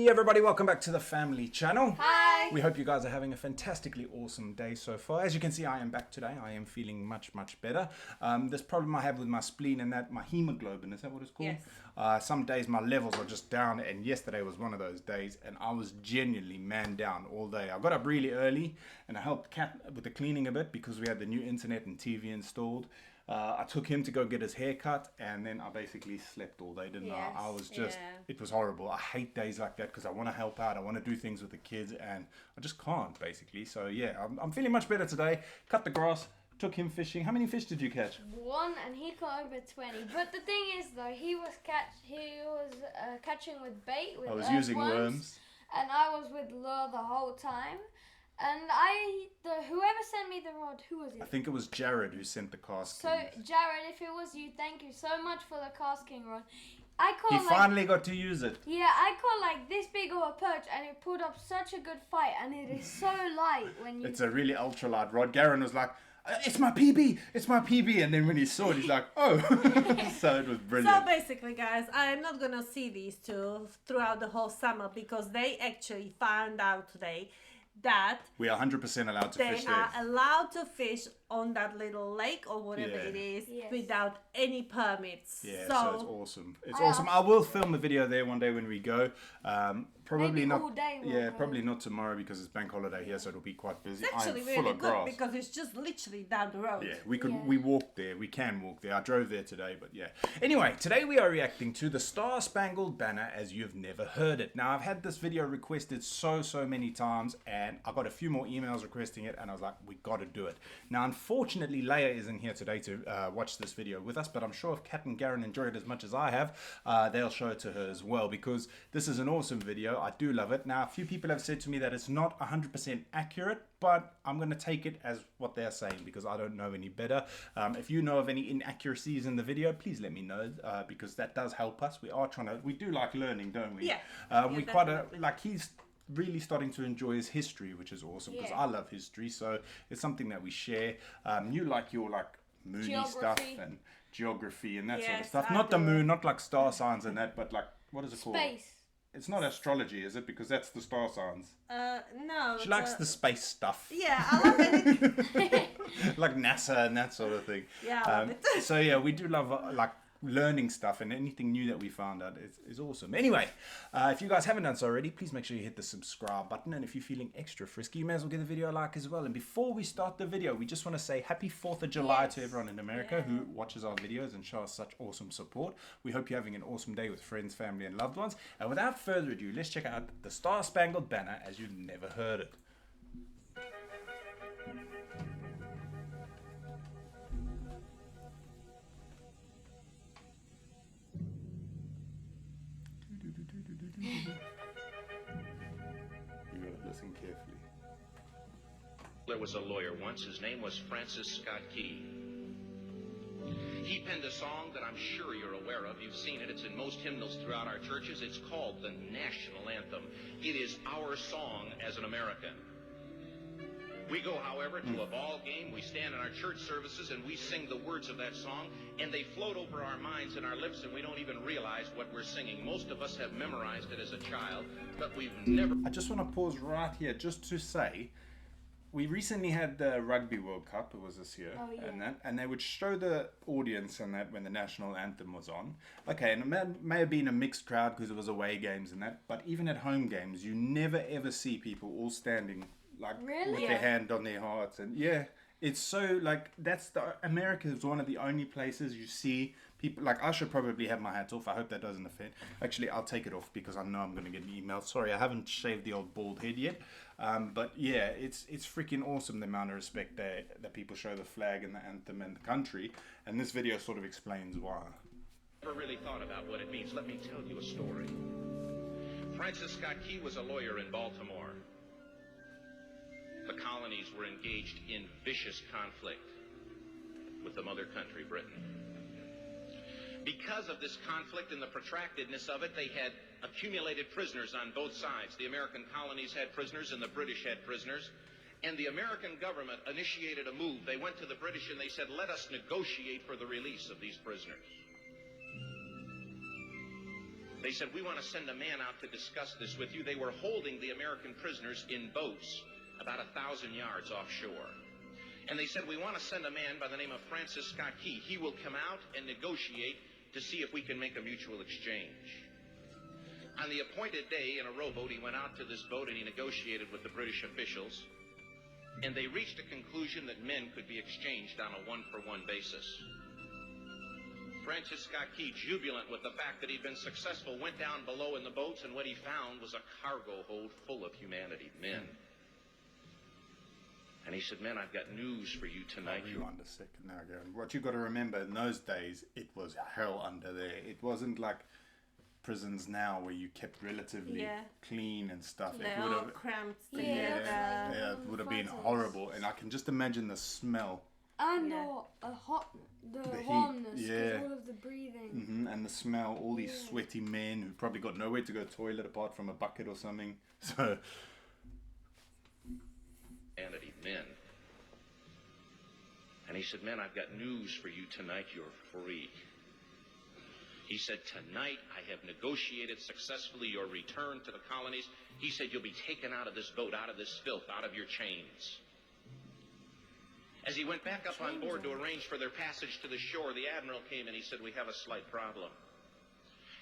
Hey everybody, welcome back to the family channel. Hi. We hope you guys are having a fantastically awesome day so far. As you can see, I am back today. I am feeling much better. This problem I have with my spleen and that, my hemoglobin, is that what it's called? Yes. Some days my levels are just down, and yesterday was one of those days, and I was genuinely man down all day. I got up really early and I helped Kat with the cleaning a bit because we had the new internet and TV installed. I took him to go get his hair cut, and then I basically slept all day, didn't I? I was just, it was horrible. I hate days like that because I want to help out. I want to do things with the kids, and I just can't, basically. So, yeah, I'm feeling much better today. Cut the grass, took him fishing. How many fish did you catch? One, and he caught over 20. But the thing is, though, he was catching with bait, with I was using worms. And I was with lure the whole time. And whoever sent me the rod, who was it? I think it was Jared who sent the cast. So, Jared, if it was you, thank you so much for the cast king rod. He finally got to use it. Yeah, I caught like this big of a perch, and it put up such a good fight, and it is so light when you... It's a really ultra light rod. Garen was like, it's my PB, it's my PB, and then when he saw it, he's like, oh. So it was brilliant. So basically, guys, I'm not gonna see these two throughout the whole summer because they actually found out today that we are 100% allowed to fish there. They are allowed to fish on that little lake or whatever it is without any permits. Yeah, so it's awesome. It's awesome. I will film a video there one day when we go. Probably maybe not all day. Probably not tomorrow because it's bank holiday here, so it'll be quite busy. It's actually really good because it's just literally down the road. Yeah, we walked there. We can walk there. I drove there today, but yeah. Anyway, today we are reacting to the Star-Spangled Banner as you've never heard it. Now, I've had this video requested so many times, and I got a few more emails requesting it, and I was like, we got to do it. Now, unfortunately, Leia isn't here today to watch this video with us, but I'm sure if Kat and Garen enjoy it as much as I have, they'll show it to her as well, because this is an awesome video. I do love it. Now, a few people have said to me that it's not 100% accurate, but I'm going to take it as what they're saying because I don't know any better. If you know of any inaccuracies in the video, please let me know because that does help us. We do like learning, don't we? Yeah. He's really starting to enjoy his history, which is awesome because I love history, so it's something that we share. You like your moony stuff and geography and that sort of stuff. Not the moon, not like star signs and that, but like, what is it called? Space. It's not astrology, is it? Because that's the star signs. No. She likes the space stuff. Yeah, I love it. Like NASA and that sort of thing. Yeah, I love it. So yeah, we do love learning stuff, and anything new that we found out is awesome. Anyway, if you guys haven't done so already, please make sure you hit the subscribe button, and if you're feeling extra frisky, you may as well give the video a like as well. And before we start the video, we just want to say happy 4th of July to everyone in America who watches our videos and shows us such awesome support. We hope you're having an awesome day with friends, family and loved ones. And without further ado, let's check out the Star-Spangled Banner as you've never heard it. You gotta listen carefully. There was a lawyer once. His name was Francis Scott Key. He penned a song that I'm sure you're aware of. You've seen it. It's in most hymnals throughout our churches. It's called the National Anthem. It is our song as an American. We go, however, to a ball game. We stand in our church services and we sing the words of that song, and they float over our minds and our lips, and we don't even realize what we're singing. Most of us have memorized it as a child, but we've never... I just want to pause right here just to say, we recently had the Rugby World Cup. It was this year, and they would show the audience and that when the national anthem was on. Okay, and it may have been a mixed crowd because it was away games and that, but even at home games, you never ever see people all standing with their hand on their hearts, and it's so America is one of the only places you see people I should probably have my hat off. I hope that doesn't offend. Actually, I'll take it off because I know I'm going to get an email. Sorry, I haven't shaved the old bald head yet. But yeah, it's freaking awesome the amount of respect that people show the flag and the anthem and the country, and this video sort of explains why. Never really thought about what it means. Let me tell you a story. Francis Scott Key was a lawyer in Baltimore. The colonies were engaged in vicious conflict with the mother country, Britain. Because of this conflict and the protractedness of it, they had accumulated prisoners on both sides. The American colonies had prisoners and the British had prisoners. And the American government initiated a move. They went to the British and they said, let us negotiate for the release of these prisoners. They said, we want to send a man out to discuss this with you. They were holding the American prisoners in boats about 1,000 yards offshore. And they said, we want to send a man by the name of Francis Scott Key. He will come out and negotiate to see if we can make a mutual exchange. On the appointed day, in a rowboat, he went out to this boat and he negotiated with the British officials. And they reached a conclusion that men could be exchanged on a one-for-one basis. Francis Scott Key, jubilant with the fact that he'd been successful, went down below in the boats, and what he found was a cargo hold full of humanity, men. And he said, men, I've got news for you tonight. Rewind a second now, Garen. What you got to remember, in those days, it was hell under there. It wasn't like prisons now where you kept relatively clean and stuff. They're it would all have cramped together. yeah, it would have been horrible. And I can just imagine the smell. And the heat, warmness, because yeah. all of the breathing. And the smell, all these sweaty men who probably got nowhere to go to the toilet apart from a bucket or something. So, Humanity, men. And he said, men, I've got news for you tonight. You're free. He said, tonight I have negotiated successfully your return to the colonies. He said, you'll be taken out of this boat, out of this filth, out of your chains. As he went back up on board to arrange for their passage to the shore, the admiral came and he said, we have a slight problem.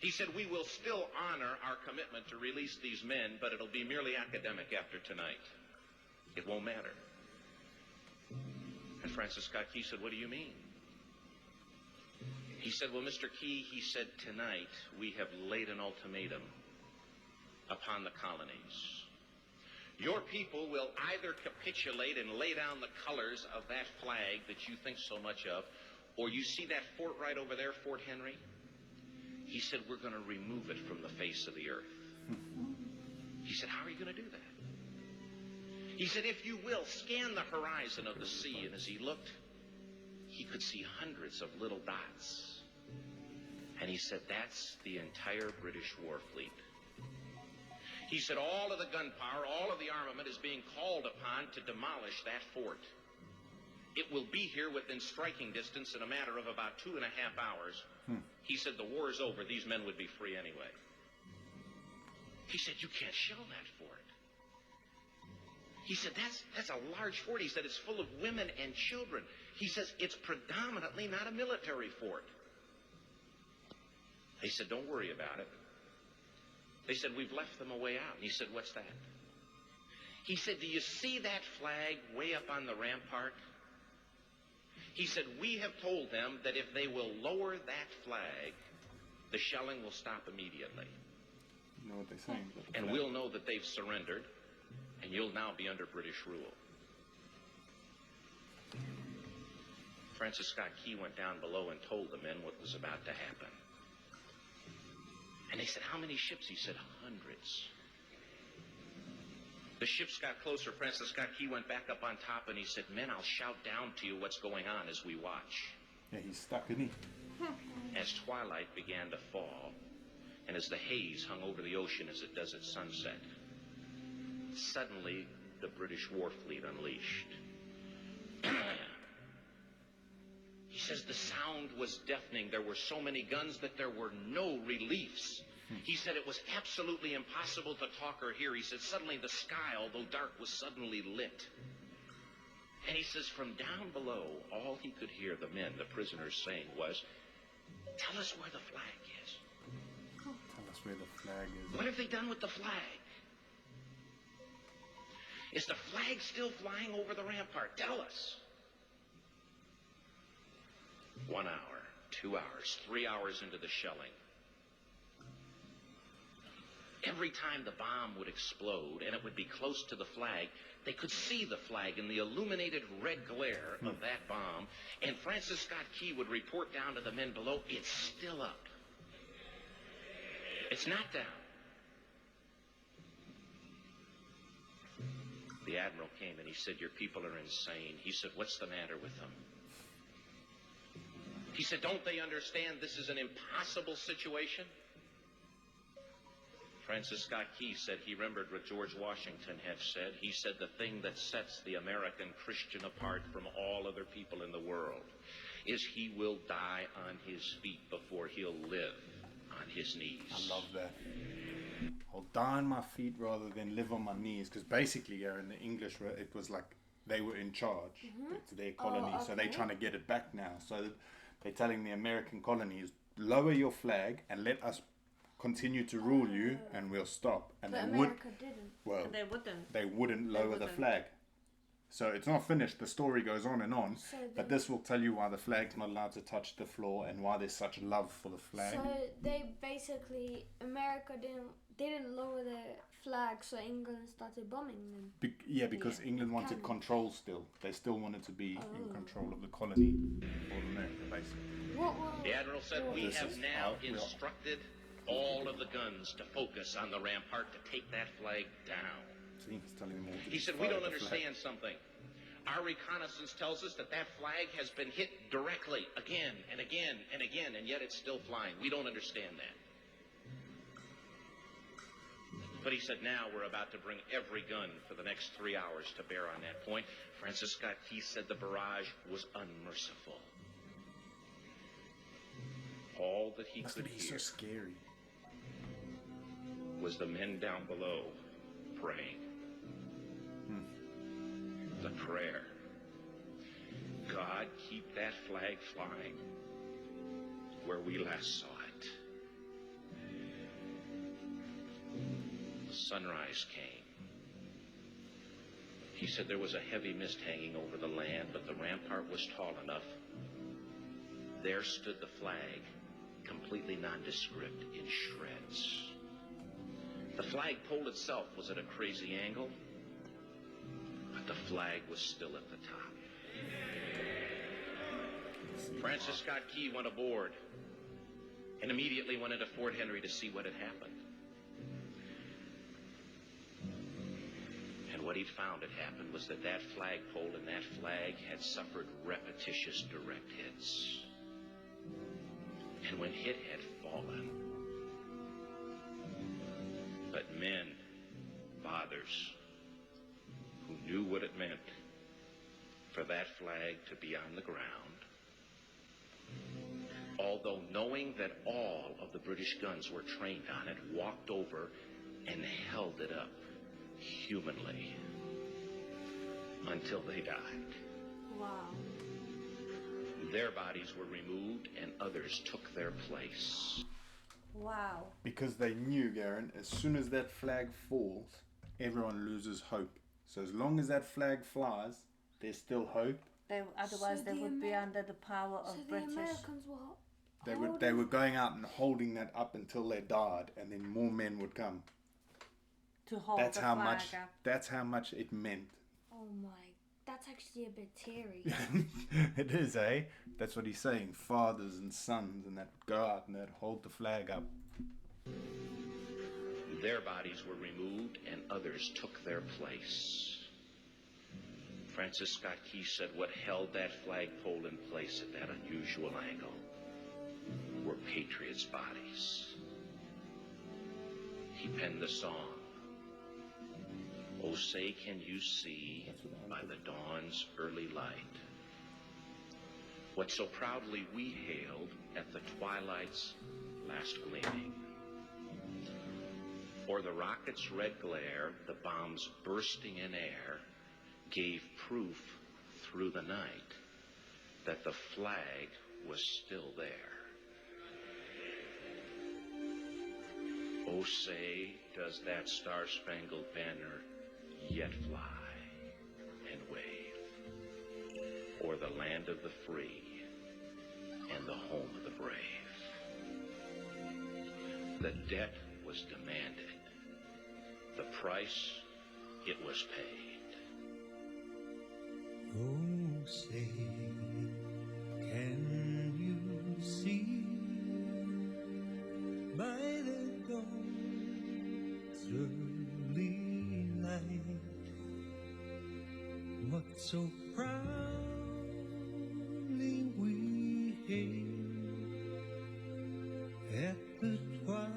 He said, we will still honor our commitment to release these men, but it'll be merely academic after tonight. It won't matter. And Francis Scott Key said, what do you mean? He said, well, Mr. Key, he said, tonight we have laid an ultimatum upon the colonies. Your people will either capitulate and lay down the colors of that flag that you think so much of, or you see that fort right over there, Fort Henry? He said, we're going to remove it from the face of the earth. He said, how are you going to do that? He said, if you will, scan the horizon of the sea. And as he looked, he could see hundreds of little dots. And he said, that's the entire British war fleet. He said, all of the gunpowder, all of the armament is being called upon to demolish that fort. It will be here within striking distance in a matter of about 2.5 hours. He said, the war is over. These men would be free anyway. He said, you can't shell that fort. He said, that's a large fort. He said, it's full of women and children. He says, it's predominantly not a military fort. They said, don't worry about it. They said, we've left them a way out. And he said, what's that? He said, do you see that flag way up on the rampart? He said, we have told them that if they will lower that flag, the shelling will stop immediately. you know what they're saying. And we'll know that they've surrendered, and you'll now be under British rule. Francis Scott Key went down below and told the men what was about to happen. And they said, how many ships? He said, hundreds. The ships got closer. Francis Scott Key went back up on top and he said, men, I'll shout down to you what's going on as we watch. Yeah, he's stuck, isn't he? As twilight began to fall, and as the haze hung over the ocean as it does at sunset, suddenly the British war fleet unleashed. He says the sound was deafening. There were so many guns that there were no reliefs. He said it was absolutely impossible to talk or hear. He said suddenly the sky, although dark, was suddenly lit. And he says from down below, all he could hear the men, the prisoners, saying was, tell us where the flag is. Tell us where the flag is. What have they done with the flag? Is the flag still flying over the rampart? Tell us. 1 hour, 2 hours, 3 hours into the shelling. Every time the bomb would explode and it would be close to the flag, they could see the flag in the illuminated red glare of that bomb. And Francis Scott Key would report down to the men below, it's still up. It's not down. The admiral came and he said, your people are insane. He said, what's the matter with them? He said, don't they understand this is an impossible situation? Francis Scott Key said he remembered what George Washington had said. He said the thing that sets the American Christian apart from all other people in the world is he will die on his feet before he'll live on his knees. I love that. I'll die on my feet rather than live on my knees. Because basically, yeah, in the English, it was like they were in charge. It's their colony, so they're trying to get it back now. So they're telling the American colonies, lower your flag and let us continue to rule you, and we'll stop. And But they America didn't. Well, They wouldn't. lower the flag. So it's not finished. The story goes on and on. So But this will tell you why the flag's not allowed to touch the floor and why there's such love for the flag. So they basically, America didn't lower the flag, so England started bombing them. Because England wanted Canada. control still. They still wanted to be in control of the colony of America, basically. The Admiral said, we This have is now how we are. instructed all of the guns to focus on the rampart to take that flag down. See, he's telling them all to He said, fire we don't the flag. understand something. Our reconnaissance tells us that that flag has been hit directly again and again and again, and yet it's still flying. We don't understand that. But he said, now we're about to bring every gun for the next 3 hours to bear on that point. Francis Scott Key said the barrage was unmerciful. All that he Must could be so hear scary. was the men down below praying. The prayer. God, keep that flag flying where we last saw it. Sunrise came. He said there was a heavy mist hanging over the land, but the rampart was tall enough. There stood the flag, completely nondescript, in shreds. The flagpole itself was at a crazy angle, but the flag was still at the top. Francis Scott Key went aboard and immediately went into Fort Henry to see what had happened. And what he'd found had happened was that that flagpole and that flag had suffered repetitious direct hits. And when hit had fallen, but men, fathers, who knew what it meant for that flag to be on the ground, although knowing that all of the British guns were trained on it, walked over and held it up humanly until they died. Wow. Their bodies were removed and others took their place. Wow. Because they knew, Garen, as soon as that flag falls, everyone loses hope. So as long as that flag flies, there's still hope. Otherwise, So they the would be under the power of So the British. Americans were They were going out and holding that up until they died, and then more men would come. To hold That's the how flag much. up. That's how much it meant. Oh my, that's actually a bit teary. It is, eh? That's what he's saying. Fathers and sons, and that would go out and they'd hold the flag up. Their bodies were removed and others took their place. Francis Scott Key said what held that flagpole in place at that unusual angle were patriots' bodies. He penned the song, "Oh, say can you see by the dawn's early light what so proudly we hailed at the twilight's last gleaming. Or the rocket's red glare, the bombs bursting in air, gave proof through the night that the flag was still there. Oh, say, does that Star-Spangled Banner yet fly and wave o'er the land of the free and the home of the brave? The debt was demanded. The price, it was paid. Oh, say, can you see by the dawn's early light what so proudly we hailed at the twilight's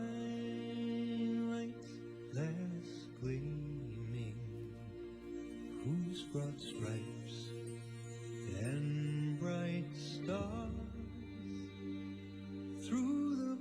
last gleaming, whose broad stripes and bright stars through the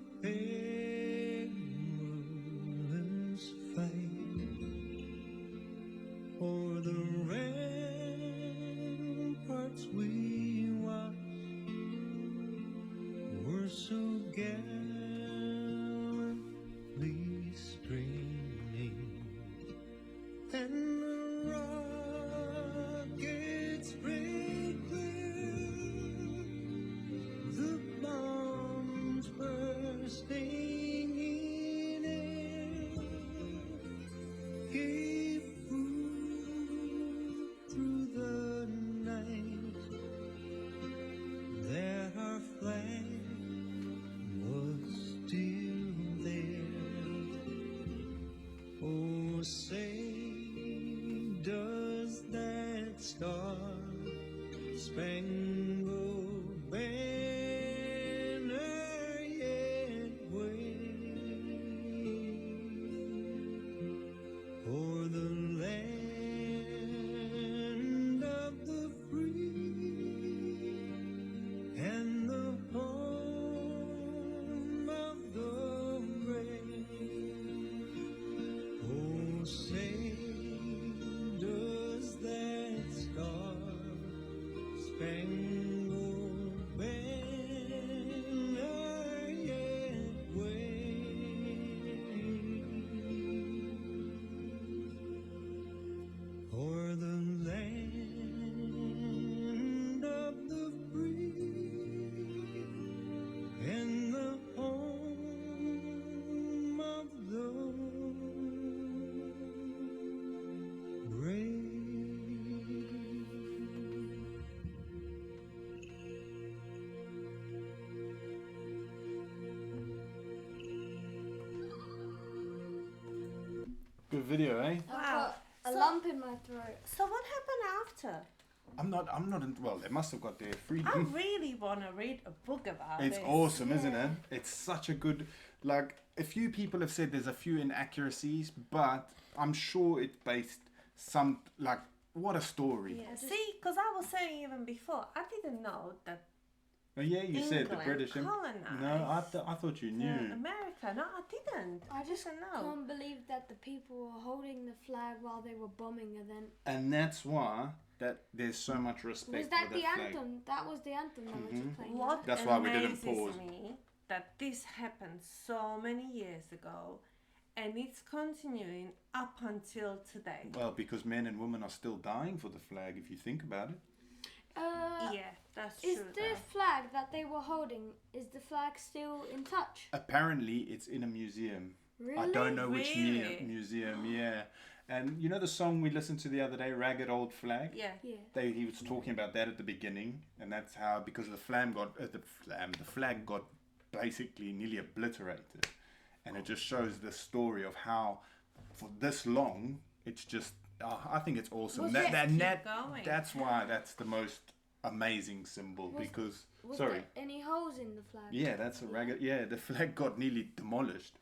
say, does that star-spangled banner yet wave o'er the land of the free and the home of the brave? Oh, say, does that star-spangled banner yet wave o'er the land of the free and the home of the brave? Good video, eh? I've Wow. got a So- lump in my throat. So what happened after? I'm not well, they must have got their I freedom. really want to read a book about It's this. awesome, isn't Yeah. it? It's such a good, like, a few people have said there's a few inaccuracies, but I'm sure it based some, like, what a story. Yeah. See, because I was saying even before, I didn't know that Oh, yeah, you said the England British. colonised No, I thought you knew. America. No, I didn't. I just didn't know. can't believe that the people were holding the flag while they were bombing, and then And that's why that there's so much respect was that for the that flag. anthem? That was the anthem that was just playing. What right? That's why we didn't amazes pause. me that this happened so many years ago, and it's continuing up until today. Well, because men and women are still dying for the flag, if you think about it. Yeah, that's Is true. the though. flag that they were holding, is the flag still in touch? Apparently, it's in a museum. Really? I don't know which Really? museum, yeah. And you know the song we listened to the other day, Ragged Old Flag? Yeah. Yeah. He was talking about that at the beginning, and that's how, because the flag got basically nearly obliterated, and it just shows the story of how for this long it's just. I think it's awesome. Was That, it- that, Keep that going. that's why that's the most amazing symbol because Was sorry, there any holes in the flag? yeah, that's a ragged. Yeah, the flag got nearly demolished.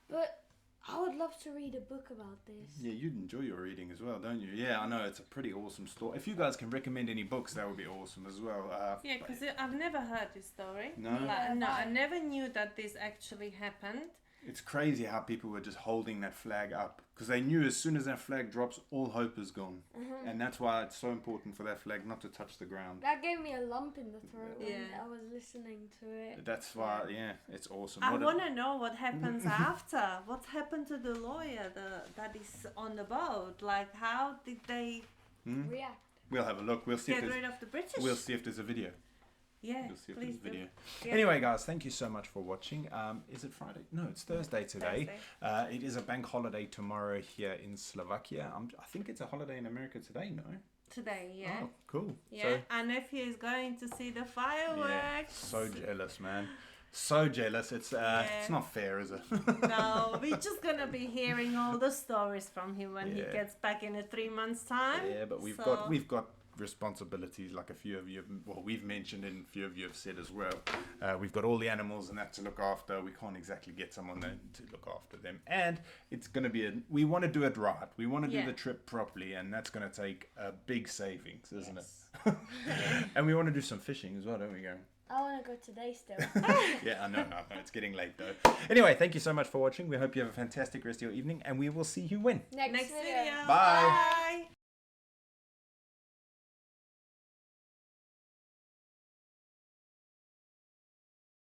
But I would love to read a book about this. Yeah, you'd enjoy your reading as well, don't you? Yeah, I know it's a pretty awesome story. If you guys can recommend any books, that would be awesome as well. Yeah, because I've never heard this story. No? Like, no, I never knew that this actually happened. It's crazy how people were just holding that flag up because they knew as soon as that flag drops, all hope is gone, and that's why it's so important for that flag not to touch the ground. That gave me a lump in the throat when Yeah. I was listening to it. That's why, yeah, it's awesome. I What a- want to know what happens after. What happened to the lawyer that is on the boat? Like, how did they React. We'll have a look. We'll see if get there's, rid of the British? we'll see if there's a video. Yeah, We'll see if please there's a video. do. Yeah. Anyway, guys, thank you so much for watching. Is it Friday? No, it's Thursday today. Thursday. It is a bank holiday tomorrow here in Slovakia. I think it's a holiday in America today, no? Today, yeah. Oh, cool. Yeah, So, our nephew is going to see the yeah, fireworks. so jealous, man. So jealous. It's not fair, is it? No, we're just gonna be hearing all the stories from him when he Yeah. gets back in 3 months' time. Yeah, but we've So- got responsibilities like a few of you we've mentioned and a few of you have said as well. We've got all the animals and that to look after. We can't exactly get someone there to look after them, and it's going to be we want to do it right. We want to do Yeah. the trip properly, and that's going to take a big savings, isn't Yes. it? And we want to do some fishing as well, don't we, Gary? I want to go today still. Yeah, I know, it's getting late though. Anyway, thank you so much for watching. We hope you have a fantastic rest of your evening, and we will see you when. Next Next video. video. Bye.